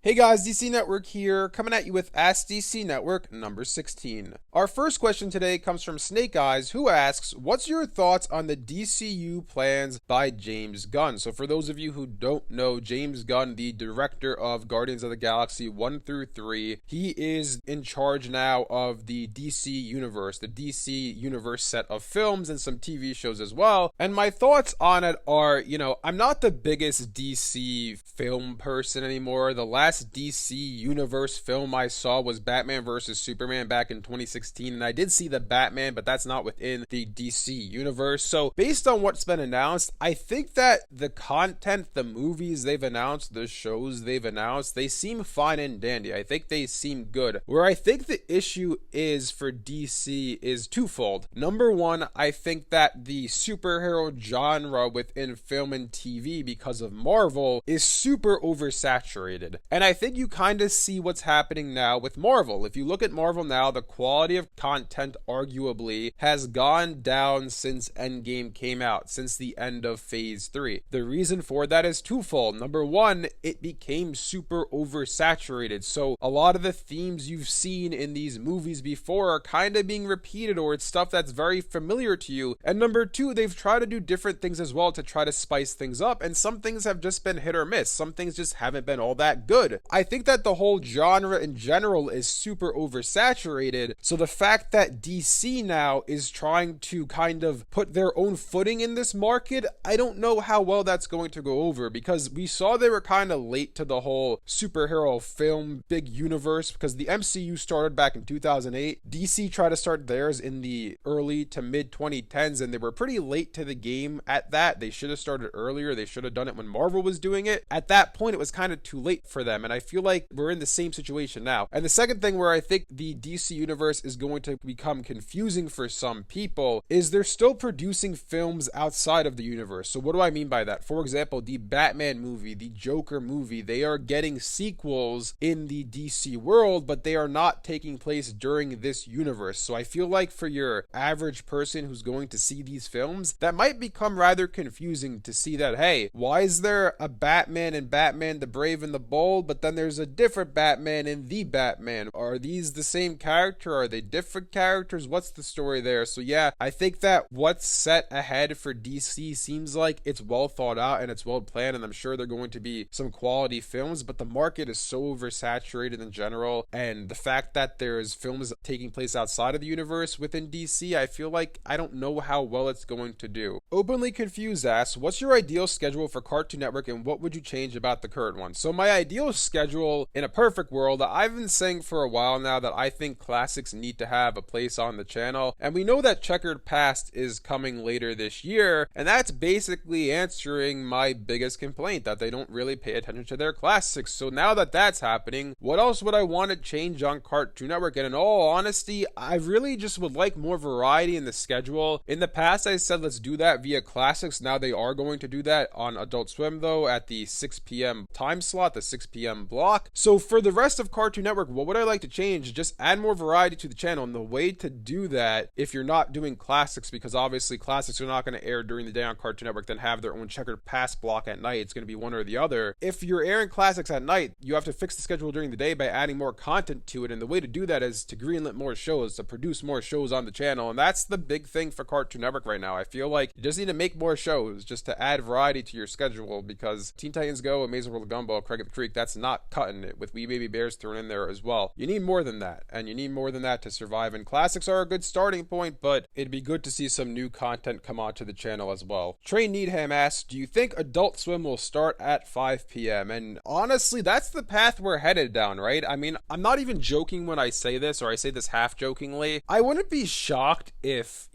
Hey guys, DC Network here, coming at you with Ask DC Network number 16. Our first question today comes from Snake Eyes, who asks, what's your thoughts on the DCU plans by James Gunn? So for those of you who don't know, James Gunn, the director of Guardians of the Galaxy 1 through 3, he is in charge now of the DC Universe, the DC Universe set of films and some TV shows as well. And my thoughts on it are, I'm not the biggest DC film person anymore. The last DC Universe film I saw was Batman vs. Superman back in 2016, and I did see the Batman, but that's not within the DC Universe. So based on what's been announced, I think that the content, the movies they've announced, the shows they've announced, they seem fine and dandy. I think they seem good. Where I think the issue is for DC is twofold. Number one, I think that the superhero genre within film and TV, because of Marvel, is super oversaturated. And I think you kind of see what's happening now with Marvel. If you look at Marvel now, the quality of content arguably has gone down since Endgame came out, since the end of Phase 3. The reason for that is twofold. Number one, it became super oversaturated. So a lot of the themes you've seen in these movies before are kind of being repeated, or it's stuff that's very familiar to you. And number two, they've tried to do different things as well to try to spice things up, and some things have just been hit or miss. Some things just haven't been all that good. I think that the whole genre in general is super oversaturated, so the fact that DC now is trying to kind of put their own footing in this market, I don't know how well that's going to go over, because we saw they were kind of late to the whole superhero film big universe, because the MCU started back in 2008. DC tried to start theirs in the early to mid 2010s, and they were pretty late to the game at that. They should have started earlier. They should have done it when Marvel was doing it. At that point, it was kind of too late for them, and I feel like we're in the same situation now. And the second thing where I think the DC universe is going to become confusing for some people is they're still producing films outside of the universe. So what do I mean by that? For example, the Batman movie, the Joker movie, they are getting sequels in the DC world, but they are not taking place during this universe. So I feel like for your average person who's going to see these films, that might become rather confusing to see that, hey, why is there a Batman in Batman the Brave and the Bold, but then there's a different Batman in the Batman? Are these the same character? Are they different characters? What's the story there? So yeah, I think that what's set ahead for DC seems like it's well thought out and it's well planned, and I'm sure they're going to be some quality films, but the market is so oversaturated in general, and the fact that there's films taking place outside of the universe within DC, I feel like I don't know how well it's going to do. Openly Confused asks, what's your ideal schedule for Cartoon Network and what would you change about the current one? So my ideal schedule in a perfect world, I've been saying for a while now that I think classics need to have a place on the channel, and we know that Checkered Past is coming later this year, and that's basically answering my biggest complaint, that they don't really pay attention to their classics. So now that that's happening, what else would I want to change on Cartoon Network? And in all honesty, I really just would like more variety in the schedule. In the past, I said let's do that via classics. Now they are going to do that on Adult Swim though, at the 6 p.m. time slot, the 6 p.m. block. So for the rest of Cartoon Network, what would I like to change? Just add more variety to the channel, and the way to do that, if you're not doing classics, because obviously classics are not going to air during the day on Cartoon Network, then have their own Checkered Past block at night. It's going to be one or the other. If you're airing classics at night, you have to fix the schedule during the day by adding more content to it, and the way to do that is to greenlit more shows, to produce more shows on the channel, and that's the big thing for Cartoon Network right now. I feel like you just need to make more shows just to add variety to your schedule, because Teen Titans Go, Amazing World of Gumball, Craig of the Creek, that's not cutting it, with Wee Baby Bears thrown in there as well. You need more than that, and you need more than that to survive, and classics are a good starting point, but it'd be good to see some new content come onto the channel as well. Trey Needham asks, do you think Adult Swim will start at 5 p.m.? And honestly, that's the path we're headed down, right? I mean, I'm not even joking when I say this, or I say this half jokingly. I wouldn't be shocked if,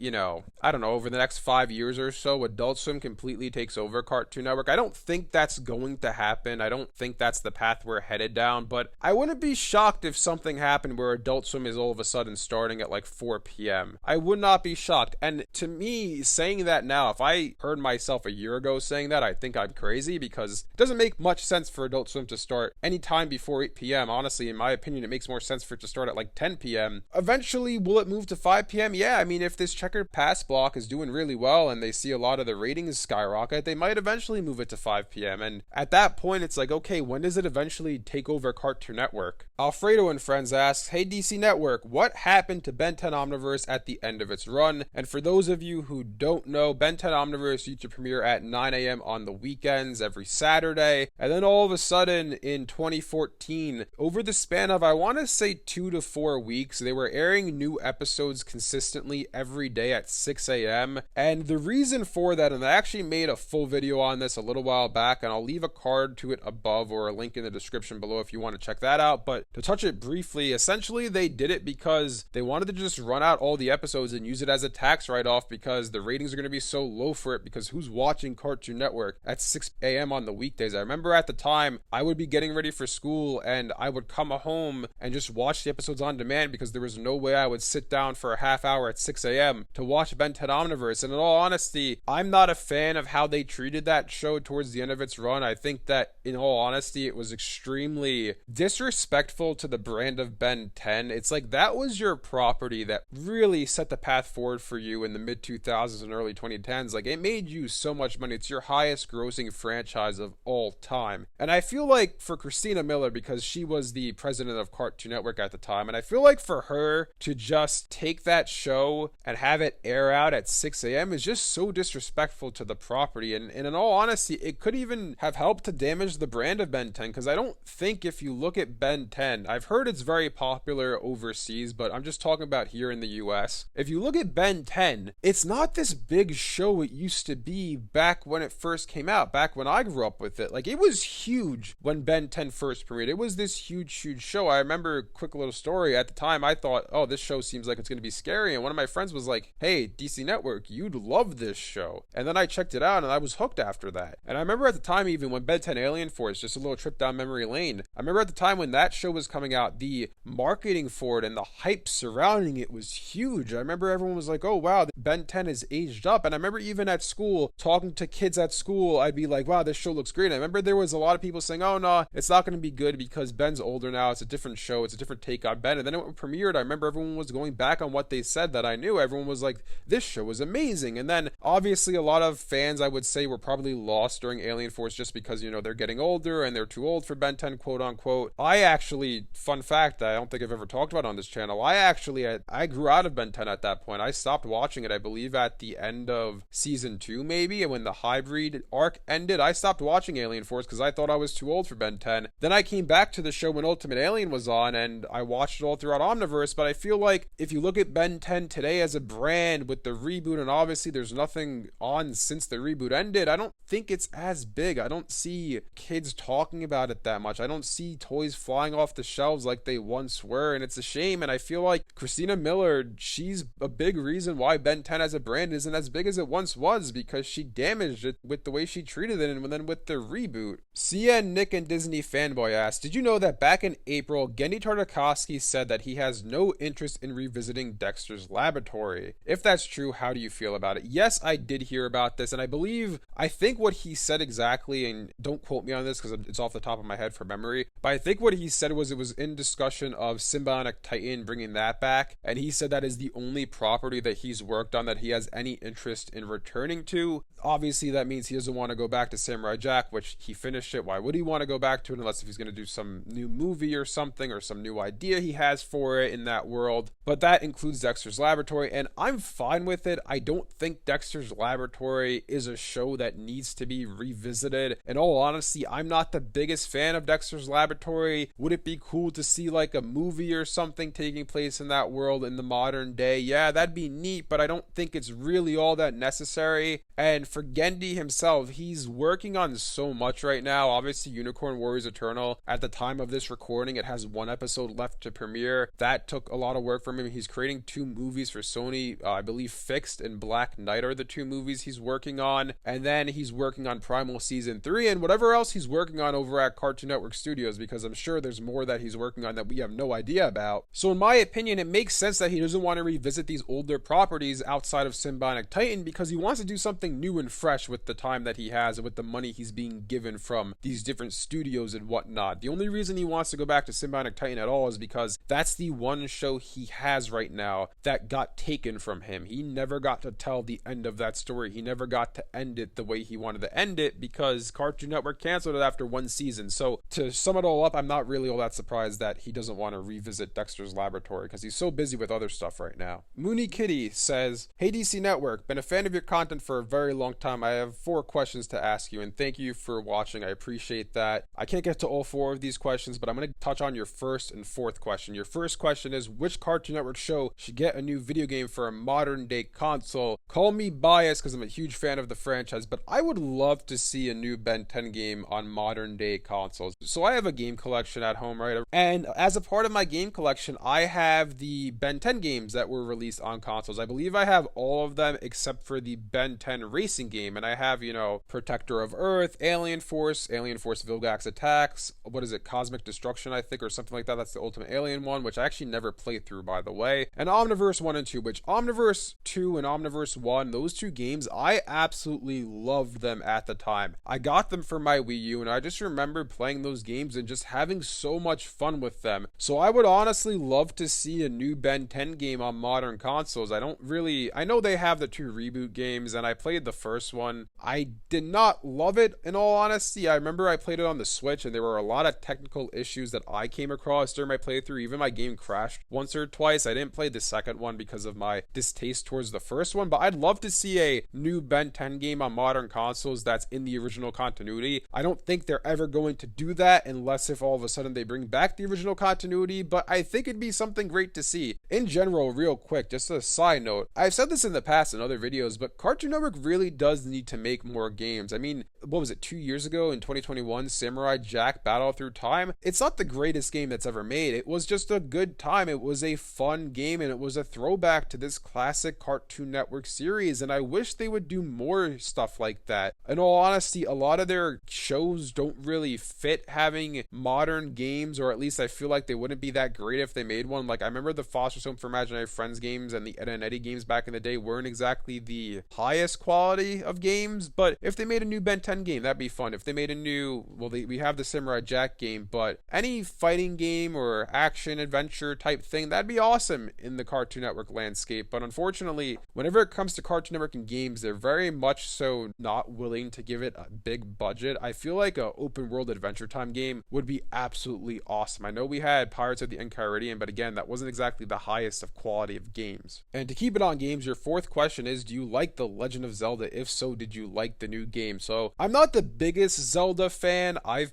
I don't know, over the next 5 years or so, Adult Swim completely takes over Cartoon Network. I don't think that's going to happen. I don't think that's the path we're headed down, but I wouldn't be shocked if something happened where Adult Swim is all of a sudden starting at like 4 p.m. I would not be shocked. And to me, saying that now, if I heard myself a year ago saying that, I think I'm crazy, because it doesn't make much sense for Adult Swim to start any time before 8 p.m. Honestly, in my opinion, it makes more sense for it to start at like 10 p.m. Eventually, will it move to 5 p.m.? Yeah, I mean, if this Checkered Past block is doing really well and they see a lot of the ratings skyrocket, they might eventually move it to 5 p.m. And at that point, it's like, okay, when does it eventually eventually take over Cartoon Network. Alfredo and Friends asks, hey DC Network, what happened to Ben 10 Omniverse at the end of its run? And for those of you who don't know, Ben 10 Omniverse used to premiere at 9 a.m. on the weekends every Saturday, and then all of a sudden in 2014, over the span of I want to say 2 to 4 weeks, they were airing new episodes consistently every day at 6 a.m. And the reason for that, and I actually made a full video on this a little while back, and I'll leave a card to it above or a link in the description below if you want to check that out. But to touch it briefly, essentially they did it because they wanted to just run out all the episodes and use it as a tax write-off because the ratings are going to be so low for it, because who's watching Cartoon Network at 6 a.m. on the weekdays? I remember at the time I would be getting ready for school and I would come home and just watch the episodes on demand because there was no way I would sit down for a half hour at 6 a.m. to watch Ben 10 Omniverse. And in all honesty, I'm not a fan of how they treated that show towards the end of its run. I think that in all honesty, it was extremely disrespectful to the brand of Ben 10. It's like that was your property that really set the path forward for you in the mid 2000s and early 2010s. Like, it made you so much money. It's your highest grossing franchise of all time. And I feel like for Christina Miller, because she was the president of Cartoon Network at the time, and I feel like for her to just take that show and have it air out at 6 a.m. is just so disrespectful to the property. And in all honesty, it could even have helped to damage the brand of Ben 10, because I don't think if you look at Ben 10, I've heard it's very popular overseas, but I'm just talking about here in the US. If you look at Ben 10, it's not this big show it used to be back when it first came out, back when I grew up with it. Like, it was huge when Ben 10 first premiered. It was this huge show. I remember, quick little story, at the time I thought, oh, this show seems like it's going to be scary, and one of my friends was like, hey, DC Network, you'd love this show. And then I checked it out and I was hooked after that. And I remember at the time, even when Ben 10 Alien Force, just a little trip down memory lane, I remember at the time when that show was coming out, the marketing for it and the hype surrounding it was huge. I remember everyone was like, oh wow, Ben 10 is aged up. And I remember even at school, talking to kids at school, I'd be like, wow, this show looks great. And I remember there was a lot of people saying, oh no, it's not going to be good because Ben's older now, it's a different show, it's a different take on Ben. And then it premiered, I remember everyone was going back on what they said that I knew. Everyone was like, this show was amazing. And then obviously a lot of fans, I would say, were probably lost during Alien Force just because, you know, they're getting older and they're too old for Ben 10, quote unquote. I actually, fun fact that I don't think I've ever talked about on this channel, I grew out of Ben 10 at that point. I stopped watching it, I believe, at the end of season 2 maybe, and when the hybrid arc ended, I stopped watching Alien Force because I thought I was too old for Ben 10. Then I came back to the show when Ultimate Alien was on and I watched it all throughout Omniverse. But I feel like if you look at Ben 10 today as a brand with the reboot, and obviously there's nothing on since the reboot ended, I don't think it's as big. I don't see kids talking about it that much. I don't see toys flying off the shelves like they once were, and it's a shame. And I feel like Christina Miller, she's a big reason why Ben 10 as a brand isn't as big as it once was, because she damaged it with the way she treated it. And then with the reboot, CN Nick and Disney Fanboy asked, did you know that back in April, Gendy Tartakovsky said that he has no interest in revisiting Dexter's Laboratory? If that's true, how do you feel about it? Yes, I did hear about this, and I think what he said exactly, and don't quote me on this because it's off the top of my head for memory, but I think what he said was it was in discussion of Sym-Bionic Titan, bringing that back, and he said that is the only property that he's worked on that he has any interest in returning to. Obviously that means he doesn't want to go back to Samurai Jack, which he finished it. Why would he want to go back to it unless if he's going to do some new movie or something, or some new idea he has for it in that world? But that includes Dexter's Laboratory, and I'm fine with it. I don't think Dexter's Laboratory is a show that needs to be revisited. In all honesty, I'm not the biggest fan of Dexter's Laboratory. Would it be cool to see like a movie or something taking place in that world in the modern day? Yeah, that'd be neat, but I don't think it's really all that necessary. And for Gendy himself, he's working on so much right now. Obviously, Unicorn Warriors Eternal, at the time of this recording, it has 1 episode left to premiere. That took a lot of work from him. He's creating 2 movies for Sony. I believe Fixed and Black Knight are the 2 movies he's working on. And then he's working on Primal Season 3 and whatever else he's working on over at Cartoon Network Studios, because I'm sure there's more that he's working on that we have no idea about. So in my opinion, it makes sense that he doesn't want to revisit these older properties outside of Sym-Bionic Titan, because he wants to do something new and fresh with the time that he has and with the money he's being given from these different studios and whatnot. The only reason he wants to go back to Sym-Bionic Titan at all is because that's the one show he has right now that got taken from him. He never got to tell the end of that story. He never got to end it the way he wanted to end it because Cartoon Network canceled it after 1 season. 2000. So to sum it all up, I'm not really all that surprised that he doesn't want to revisit Dexter's Laboratory because he's so busy with other stuff right now. Mooney Kitty says, "Hey DC Network, been a fan of your content for a very long time. I have 4 questions to ask you, and thank you for watching. I appreciate that. I can't get to all 4 of these questions, but I'm going to touch on your first and fourth question. Your first question is, which Cartoon Network show should get a new video game for a modern day console? Call me biased because I'm a huge fan of the franchise, but I would love to see a new Ben 10 game on modern day consoles. So I have a game collection at home, right? And as a part of my game collection, I have the Ben 10 games that were released on consoles. I believe I have all of them except for the Ben 10 racing game, and I have, Protector of Earth, Alien Force Vilgax Attacks, what is it, Cosmic Destruction, I think, or something like that. That's the Ultimate Alien one, which I actually never played through, by the way. And Omniverse 1 and 2, which Omniverse 2 and Omniverse 1, those 2 games, I absolutely loved them at the time. I got them for my Wii U, and I just remember playing those games and just having so much fun with them. So I would honestly love to see a new Ben 10 game on modern consoles. I know they have the 2 reboot games, and I played the first one. I did not love it, in all honesty. I remember I played it on the Switch, and there were a lot of technical issues that I came across during my playthrough. Even my game crashed once or twice. I didn't play the second one because of my distaste towards the first one, but I'd love to see a new Ben 10 game on modern consoles that's in the original continuity. I don't think they're ever going to do that unless if all of a sudden they bring back the original continuity, but I think it'd be something great to see. In general, real quick, just a side note, I've said this in the past in other videos, but Cartoon Network really does need to make more games. I mean, what was it, 2 years ago in 2021, Samurai Jack Battle Through Time? It's not the greatest game that's ever made. It was just a good time. It was a fun game, and it was a throwback to this classic Cartoon Network series, and I wish they would do more stuff like that. In all honesty, a lot of their shows don't really fit having modern games, or at least I feel like they wouldn't be that great if they made one. Like, I remember the Foster's Home for Imaginary Friends games and the Ed and Eddie games back in the day weren't exactly the highest quality of games, but if they made a new Ben 10 game, that'd be fun. If they made a new, we have the Samurai Jack game, but any fighting game or action adventure type thing, that'd be awesome in the Cartoon Network landscape. But unfortunately, whenever it comes to Cartoon Network and games, they're very much so not willing to give it a big budget. I feel like a open world Adventure Time game would be absolutely awesome. I know we had Pirates of the Enchiridion, but again, that wasn't exactly the highest of quality of games. And to keep it on games, your fourth question is, do you like The Legend of Zelda? If so, did you like the new game? So I'm not the biggest Zelda fan. I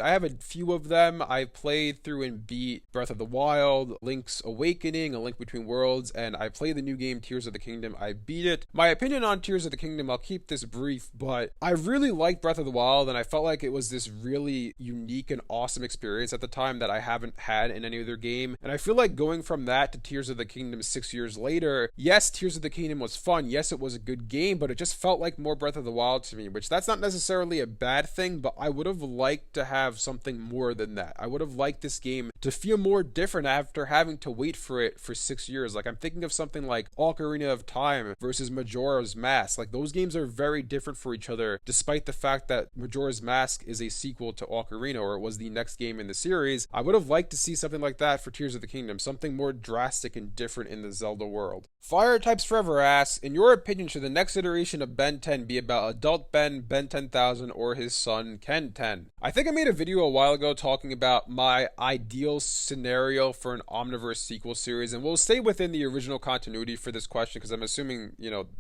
have a few of them. I've played through and beat Breath of the Wild, Link's Awakening, A Link Between Worlds, and I played the new game Tears of the Kingdom. I beat it. My opinion on Tears of the Kingdom, I'll keep this brief, but I really liked Breath of the Wild, and I felt like it was this really unique and awesome experience at the time that I haven't had in any other game. And I feel like going from that to Tears of the Kingdom 6 years later, yes, Tears of the Kingdom was fun. Yes, it was a good game, but it just felt like more Breath of the Wild to me, which that's not necessarily a bad thing, but I would have liked to have something more than that. I would have liked this game to feel more different after having to wait for it for 6 years. Like, I'm thinking of something like Ocarina of Time versus Majora's Mask. Like, those games are very different for each other, despite the fact that Majora's Mask is a sequel to Ocarina, or it was the next game in the series. I would have liked to see something like that for Tears of the Kingdom, something more drastic and different in the Zelda world. Fire Types Forever asks, in your opinion, should the next iteration of Ben 10 be about adult Ben, Ben 10,000, or his son, Ken 10? I think I made a video a while ago talking about my ideal scenario for an Omniverse sequel series, and we'll stay within the original continuity for this question because I'm assuming,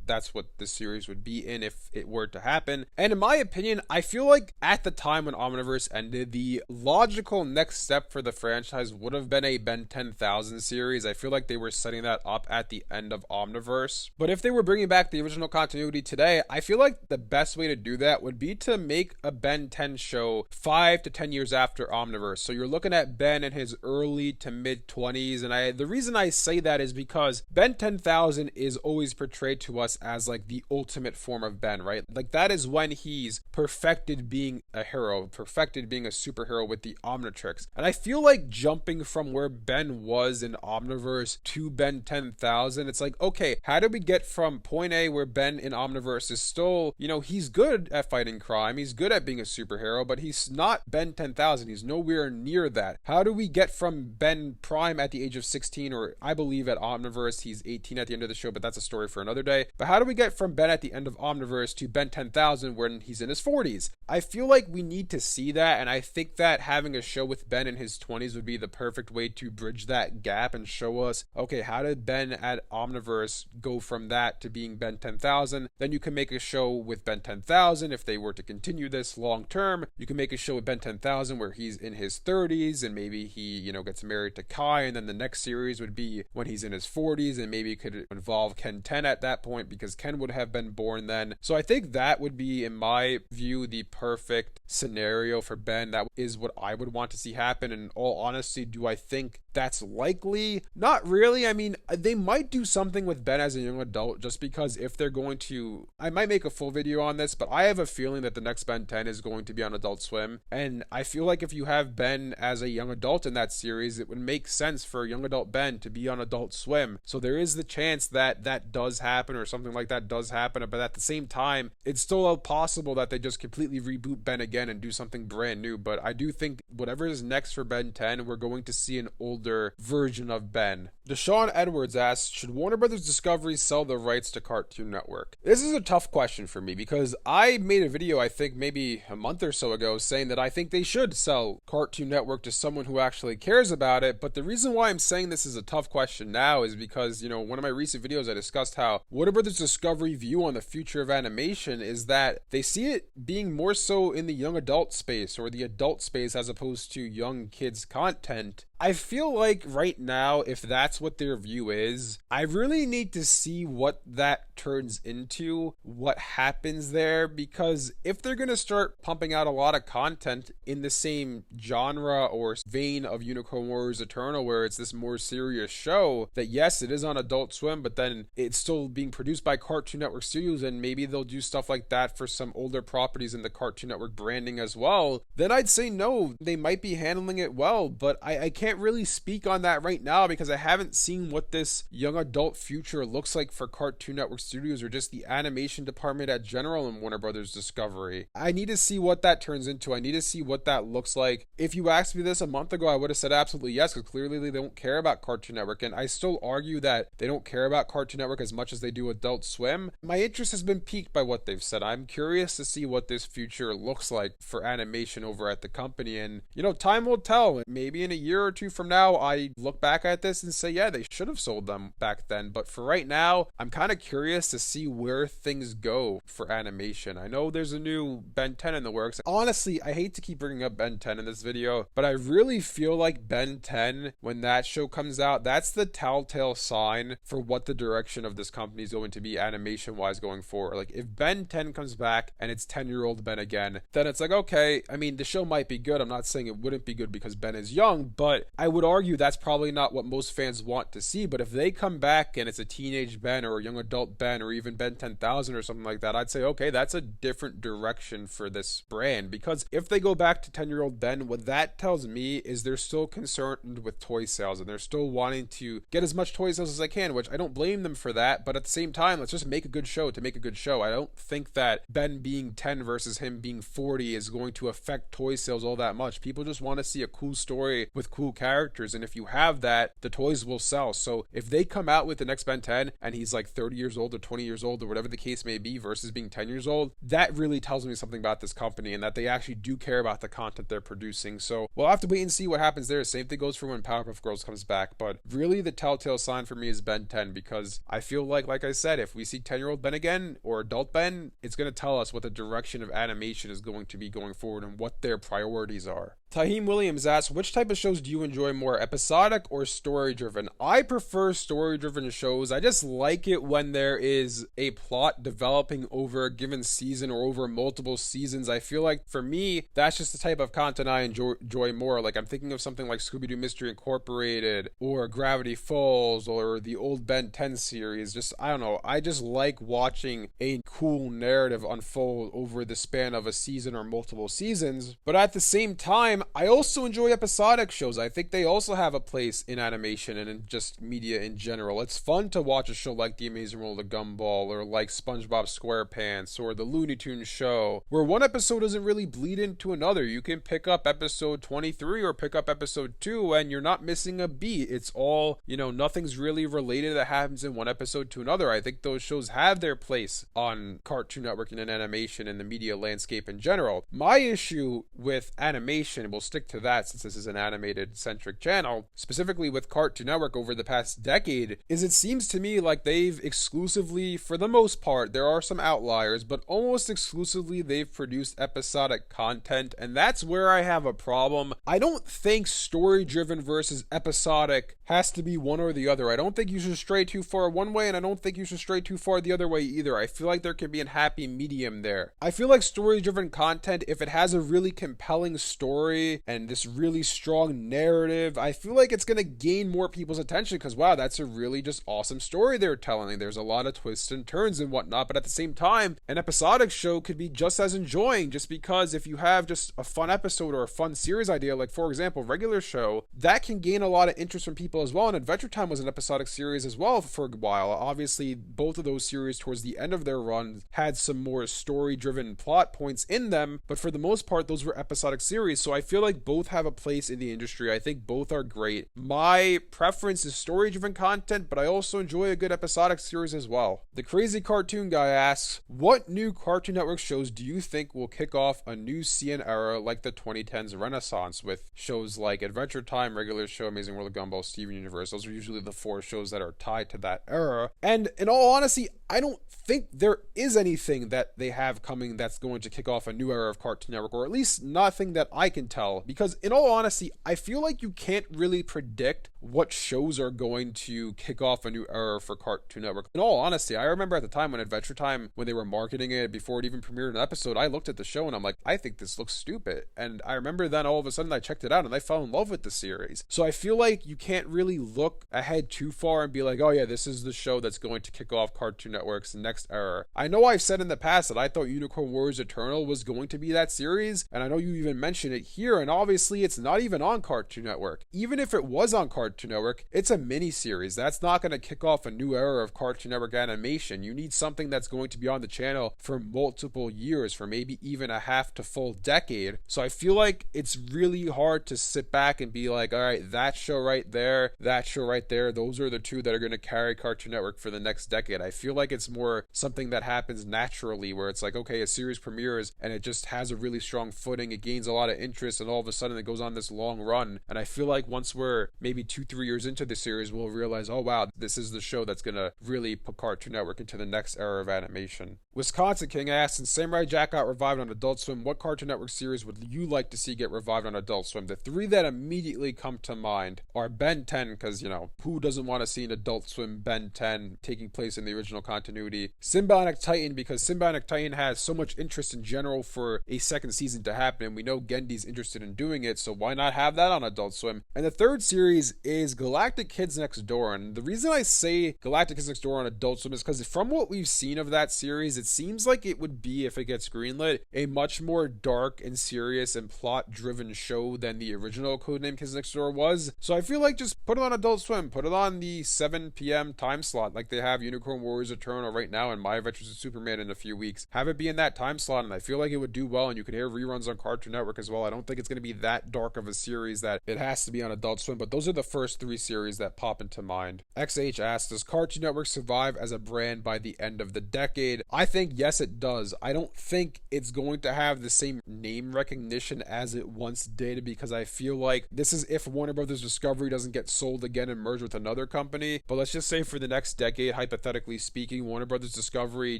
that's what this series would be in if it were to happen. And in my opinion, I feel like at the time when Omniverse ended, the logical next step for the franchise would have been a Ben 10,000 series. I feel like they were setting that up at the end of Omniverse. But if they were bringing back the original continuity today, I feel like the best way to do that would be to make a Ben 10 show 5 to 10 years after Omniverse. So you're looking at Ben in his early to mid 20s, and the reason I say that is because Ben 10,000 is always portrayed to us as like the ultimate form of Ben, right? Like, that is when he's perfected being a hero, perfected being a superhero with the Omnitrix. And I feel like jumping from where Ben was in Omniverse to Ben 10,000, it's like, okay, how do we get from point A where Ben in Omniverse is still, he's good at fighting crime, he's good at being a superhero, but he's not Ben 10,000, he's nowhere near that. How do we get from Ben Prime at the age of 16, or I believe at Omniverse he's 18 at the end of the show, but that's a story for another day. But how do we get from Ben at the end of Omniverse to Ben 10,000 when he's in his 40s? I feel like we need to see that, and I think that having a show with Ben in his 20s would be the perfect way to bridge that gap and show us, okay, how did Ben at Omniverse go from that to being Ben 10,000? Then you can make a show with Ben 10,000 if they were to continue this long term. You can make a show with Ben 10,000 where he's in his 30s and maybe he, gets married to Kai, and then the next series would be when he's in his 40s, and maybe it could involve Ken 10 at that point because Ken would have been born then. So I think that would be, in my view, the perfect scenario for Ben. That is what I would want to see happen. In all honesty, do I think that's likely? Not really. I mean, they might do something with Ben as a young adult, just because if they're going to, I might make a full video on this, but I have a feeling that the next Ben 10 is going to be on Adult Swim, and I feel like if you have Ben as a young adult in that series, it would make sense for young adult Ben to be on Adult Swim. So there is the chance that that does happen, or something like that does happen, but at the same time, it's still possible that they just completely reboot Ben again and do something brand new. But I do think whatever is next for Ben 10, we're going to see an older version of Ben. Deshaun Edwards asks, should Warner Brothers Discovery sell the rights to Cartoon Network? This is a tough question for me because I made a video, I think maybe a month or so ago, saying that I think they should sell Cartoon Network to someone who actually cares about it. But the reason why I'm saying this is a tough question now is because, one of my recent videos I discussed how Warner Brothers Discovery view on the future of animation is that they see it being more so in the young adult space or the adult space as opposed to young kids content. I feel like right now, if that's what their view is, I really need to see what that turns into, what happens there, because if they're going to start pumping out a lot of content in the same genre or vein of Unicorn Warriors Eternal, where it's this more serious show, that yes, it is on Adult Swim, but then it's still being produced by Cartoon Network Studios, and maybe they'll do stuff like that for some older properties in the Cartoon Network branding as well, then I'd say no, they might be handling it well, but I can't really speak on that right now because I haven't seen what this young adult future looks like for Cartoon Network Studios or just the animation department at general in Warner Brothers Discovery. I need to see what that turns into. I need to see what that looks like. If you asked me this a month ago, I would have said absolutely yes, because clearly they don't care about Cartoon Network, and I still argue that they don't care about Cartoon Network as much as they do Adult Swim. My interest has been piqued by what they've said. I'm curious to see what this future looks like for animation over at the company, and time will tell. Maybe in a year or two from now, I look back at this and say, yeah, they should have sold them back then. But for right now, I'm kind of curious to see where things go for animation. I know there's a new Ben 10 in the works. Honestly, I hate to keep bringing up Ben 10 in this video, but I really feel like Ben 10, when that show comes out, that's the telltale sign for what the direction of this company is going to be animation-wise going forward. Like, if Ben 10 comes back and it's 10-year-old Ben again, then it's like, okay, I mean, the show might be good. I'm not saying it wouldn't be good because Ben is young, but I would argue that's probably not what most fans want to see. But if they come back and it's a teenage Ben or a young adult Ben or even Ben 10,000 or something like that, I'd say, okay, that's a different direction for this brand. Because if they go back to 10-year-old Ben, what that tells me is they're still concerned with toy sales and they're still wanting to get as much toy sales as they can, which I don't blame them for that. But at the same time, let's just make a good show to make a good show. I don't think that Ben being 10 versus him being 40 is going to affect toy sales all that much. People just want to see a cool story with cool characters, and if you have that, the toys will sell. So if they come out with the next Ben 10 and he's like 30 years old or 20 years old or whatever the case may be versus being 10 years old, that really tells me something about this company and that they actually do care about the content they're producing. So we'll have to wait and see what happens there. Same thing goes for when Powerpuff Girls comes back, but really the telltale sign for me is Ben 10, because I feel like I said, if we see 10-year-old Ben again or adult Ben, it's going to tell us what the direction of animation is going to be going forward and what their priorities are. Tahim Williams asks, which type of shows do you enjoy more, episodic or story-driven? I prefer story-driven shows. I just like it when there is a plot developing over a given season or over multiple seasons. I feel like, for me, that's just the type of content I enjoy more. Like, I'm thinking of something like Scooby-Doo Mystery Incorporated or Gravity Falls or the old Ben 10 series. Just, I don't know, I just like watching a cool narrative unfold over the span of a season or multiple seasons. But at the same time, I also enjoy episodic shows. I think they also have a place in animation and in just media in general. It's fun to watch a show like The Amazing World of Gumball or like SpongeBob SquarePants or the Looney Tunes show, where one episode doesn't really bleed into another. You can pick up episode 23 or pick up episode 2 and you're not missing a beat. It's all, nothing's really related that happens in one episode to another. I think those shows have their place on Cartoon Network and in animation and the media landscape in general. My issue with animation, we'll stick to that since this is an animated centric channel, specifically with Cartoon Network over the past decade, is it seems to me like they've exclusively, for the most part, there are some outliers, but almost exclusively they've produced episodic content, and that's where I have a problem. I don't think story-driven versus episodic has to be one or the other. I don't think you should stray too far one way, and I don't think you should stray too far the other way either. I feel like there can be a happy medium there. I feel like story-driven content, if it has a really compelling story and this really strong narrative, I feel like it's going to gain more people's attention because, wow, that's a really just awesome story they're telling. There's a lot of twists and turns and whatnot, but at the same time, an episodic show could be just as enjoying just because if you have just a fun episode or a fun series idea, like for example, regular show, that can gain a lot of interest from people as well. And Adventure Time was an episodic series as well for a while. Obviously, both of those series towards the end of their run had some more story-driven plot points in them, but for the most part, those were episodic series. So I feel like both have a place in the industry. I think both are great. My preference is story-driven content, but I also enjoy a good episodic series as well. The Crazy Cartoon Guy asks, what new Cartoon Network shows do you think will kick off a new CN era like the 2010s Renaissance with shows like Adventure Time, Regular Show, Amazing World of Gumball, Steven Universe? Those are usually the 4 shows that are tied to that era. And in all honesty, I don't think there is anything that they have coming that's going to kick off a new era of Cartoon Network, or at least nothing that I can tell, because in all honesty, I feel like you can't really predict what shows are going to kick off a new era for Cartoon Network. In all honesty, I remember at the time when Adventure Time, when they were marketing it before it even premiered an episode, I looked at the show and I'm like, I think this looks stupid. And I remember then all of a sudden I checked it out and I fell in love with the series. So I feel like you can't really look ahead too far and be like, oh yeah, this is the show that's going to kick off Cartoon Network's next era. I know I've said in the past that I thought Unicorn Warriors Eternal was going to be that series, and I know you even mentioned it here, and obviously it's not even on Cartoon Network. Even if it was on Cartoon Network, it's a mini-series. That's not going to kick off a new era of Cartoon Network animation. You need something that's going to be on the channel for multiple years, for maybe even a half to full decade. So I feel like it's really hard to sit back and be like, all right, that show right there, that show right there, those are the two that are going to carry Cartoon Network for the next decade. I feel like it's more something that happens naturally, where it's like, okay, a series premieres and it just has a really strong footing, it gains a lot of interest, and all of a sudden it goes on this long run. And I feel like once we're maybe 2-3 years into the series, we'll realize, oh wow, this is the show that's gonna really put Cartoon Network into the next era of animation. Wisconsin King asks, since Samurai Jack got revived on Adult Swim, what Cartoon Network series would you like to see get revived on Adult Swim? The 3 that immediately come to mind are Ben 10, because, who doesn't want to see an Adult Swim Ben 10 taking place in the original continuity? Sym-Bionic Titan, because Sym-Bionic Titan has so much interest in general for a second season to happen, and we know Gendy's interested in doing it, so why not have that on Adult Swim? And the third series is Galactic Kids Next Door, and the reason I say Galactic Kids Next Door on Adult Swim is because from what we've seen of that series, it seems like it would be, if it gets greenlit, a much more dark and serious and plot-driven show than the original Codename Kids Next Door was. So I feel like just put it on Adult Swim, put it on the 7 p.m. time slot, like they have Unicorn Warriors Eternal right now and My Adventures with Superman in a few weeks. Have it be in that time slot, and I feel like it would do well, and you can hear reruns on Cartoon Network as well. I don't think it's going to be that dark of a series that it has to be on Adult Swim, but those are the first 3 series that pop into mind. XH asks, does Cartoon Network survive as a brand by the end of the decade? I think yes, it does. I don't think it's going to have the same name recognition as it once did, because I feel like this is if Warner Brothers Discovery doesn't get sold again and merge with another company. But let's just say for the next decade, hypothetically speaking, Warner Brothers Discovery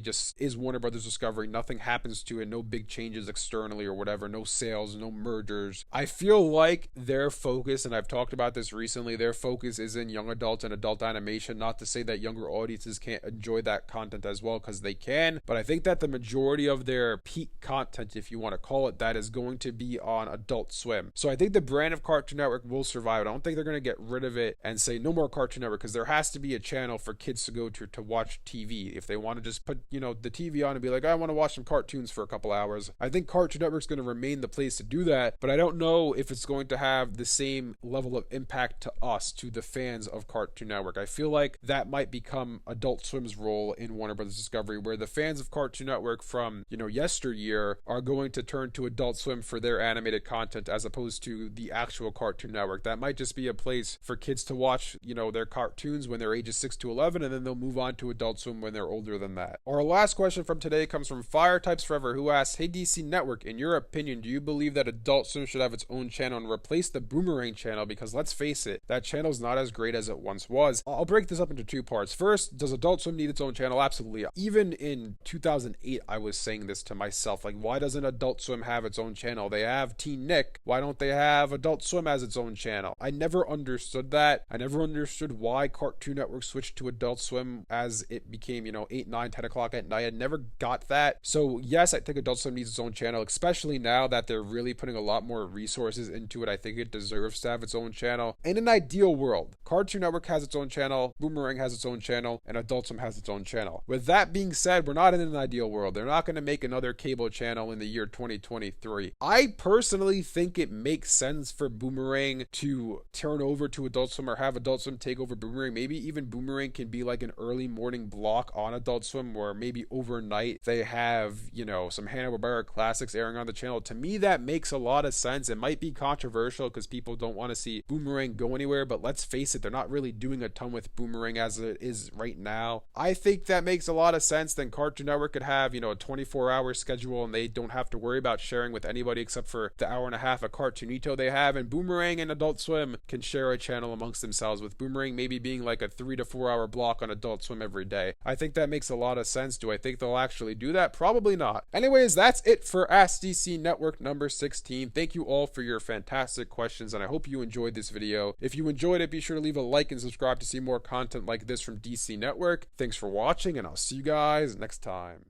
just is Warner Brothers Discovery. Nothing happens to it, no big changes externally or whatever, no sales, no mergers. I feel like their focus, and I've talked about this recently, their focus is in young adult and adult animation. Not to say that younger audiences can't enjoy that content as well, because they can, but I think that the majority of their peak content, if you want to call it that, is going to be on Adult Swim. So I think the brand of Cartoon Network will survive. I don't think they're going to get rid rid of it and say no more Cartoon Network, because there has to be a channel for kids to go to watch TV. If they want to just put, the TV on and be like, I want to watch some cartoons for a couple hours, I think Cartoon Network's going to remain the place to do that, but I don't know if it's going to have the same level of impact to us, to the fans of Cartoon Network. I feel like that might become Adult Swim's role in Warner Brothers Discovery, where the fans of Cartoon Network from, yesteryear are going to turn to Adult Swim for their animated content as opposed to the actual Cartoon Network. That might just be a place for kids to watch, their cartoons when they're ages 6 to 11, and then they'll move on to Adult Swim when they're older than that. Our last question from today comes from Fire Types Forever, who asks, hey DC Network, in your opinion, do you believe that Adult Swim should have its own channel and replace the Boomerang channel? Because let's face it, that channel's not as great as it once was. I'll break this up into two parts. First, does Adult Swim need its own channel? Absolutely. Even in 2008, I was saying this to myself, like, why doesn't Adult Swim have its own channel? They have Teen Nick. Why don't they have Adult Swim as its own channel? I never understood that. I never understood why Cartoon Network switched to Adult Swim as it became, 8, 9, 10 o'clock at night. I never got that. So yes, I think Adult Swim needs its own channel, especially now that they're really putting a lot more resources into it. I think it deserves to have its own channel. In an ideal world, Cartoon Network has its own channel, Boomerang has its own channel, and Adult Swim has its own channel. With that being said, we're not in an ideal world. They're not going to make another cable channel in the year 2023. I personally think it makes sense for Boomerang to turn over to Adult Swim, or have Adult Swim take over Boomerang. Maybe even Boomerang can be like an early morning block on Adult Swim, where maybe overnight they have, some Hanna-Barbera classics airing on the channel. To me, that makes a lot of sense. It might be controversial because people don't want to see Boomerang go anywhere, but let's face it, they're not really doing a ton with Boomerang as it is right now. I think that makes a lot of sense. Then Cartoon Network could have, a 24-hour schedule, and they don't have to worry about sharing with anybody except for the hour and a half of Cartoonito they have. And Boomerang and Adult Swim can share a channel amongst themselves, with Boomerang maybe being like a 3 to 4 hour block on Adult Swim every day. I think that makes a lot of sense. Do I think they'll actually do that? Probably not. Anyways, that's it for Ask DC Network number 16. Thank you all for your fantastic questions, and I hope you enjoyed this video. If you enjoyed it, be sure to leave a like and subscribe to see more content like this from DC Network. Thanks for watching, and I'll see you guys next time.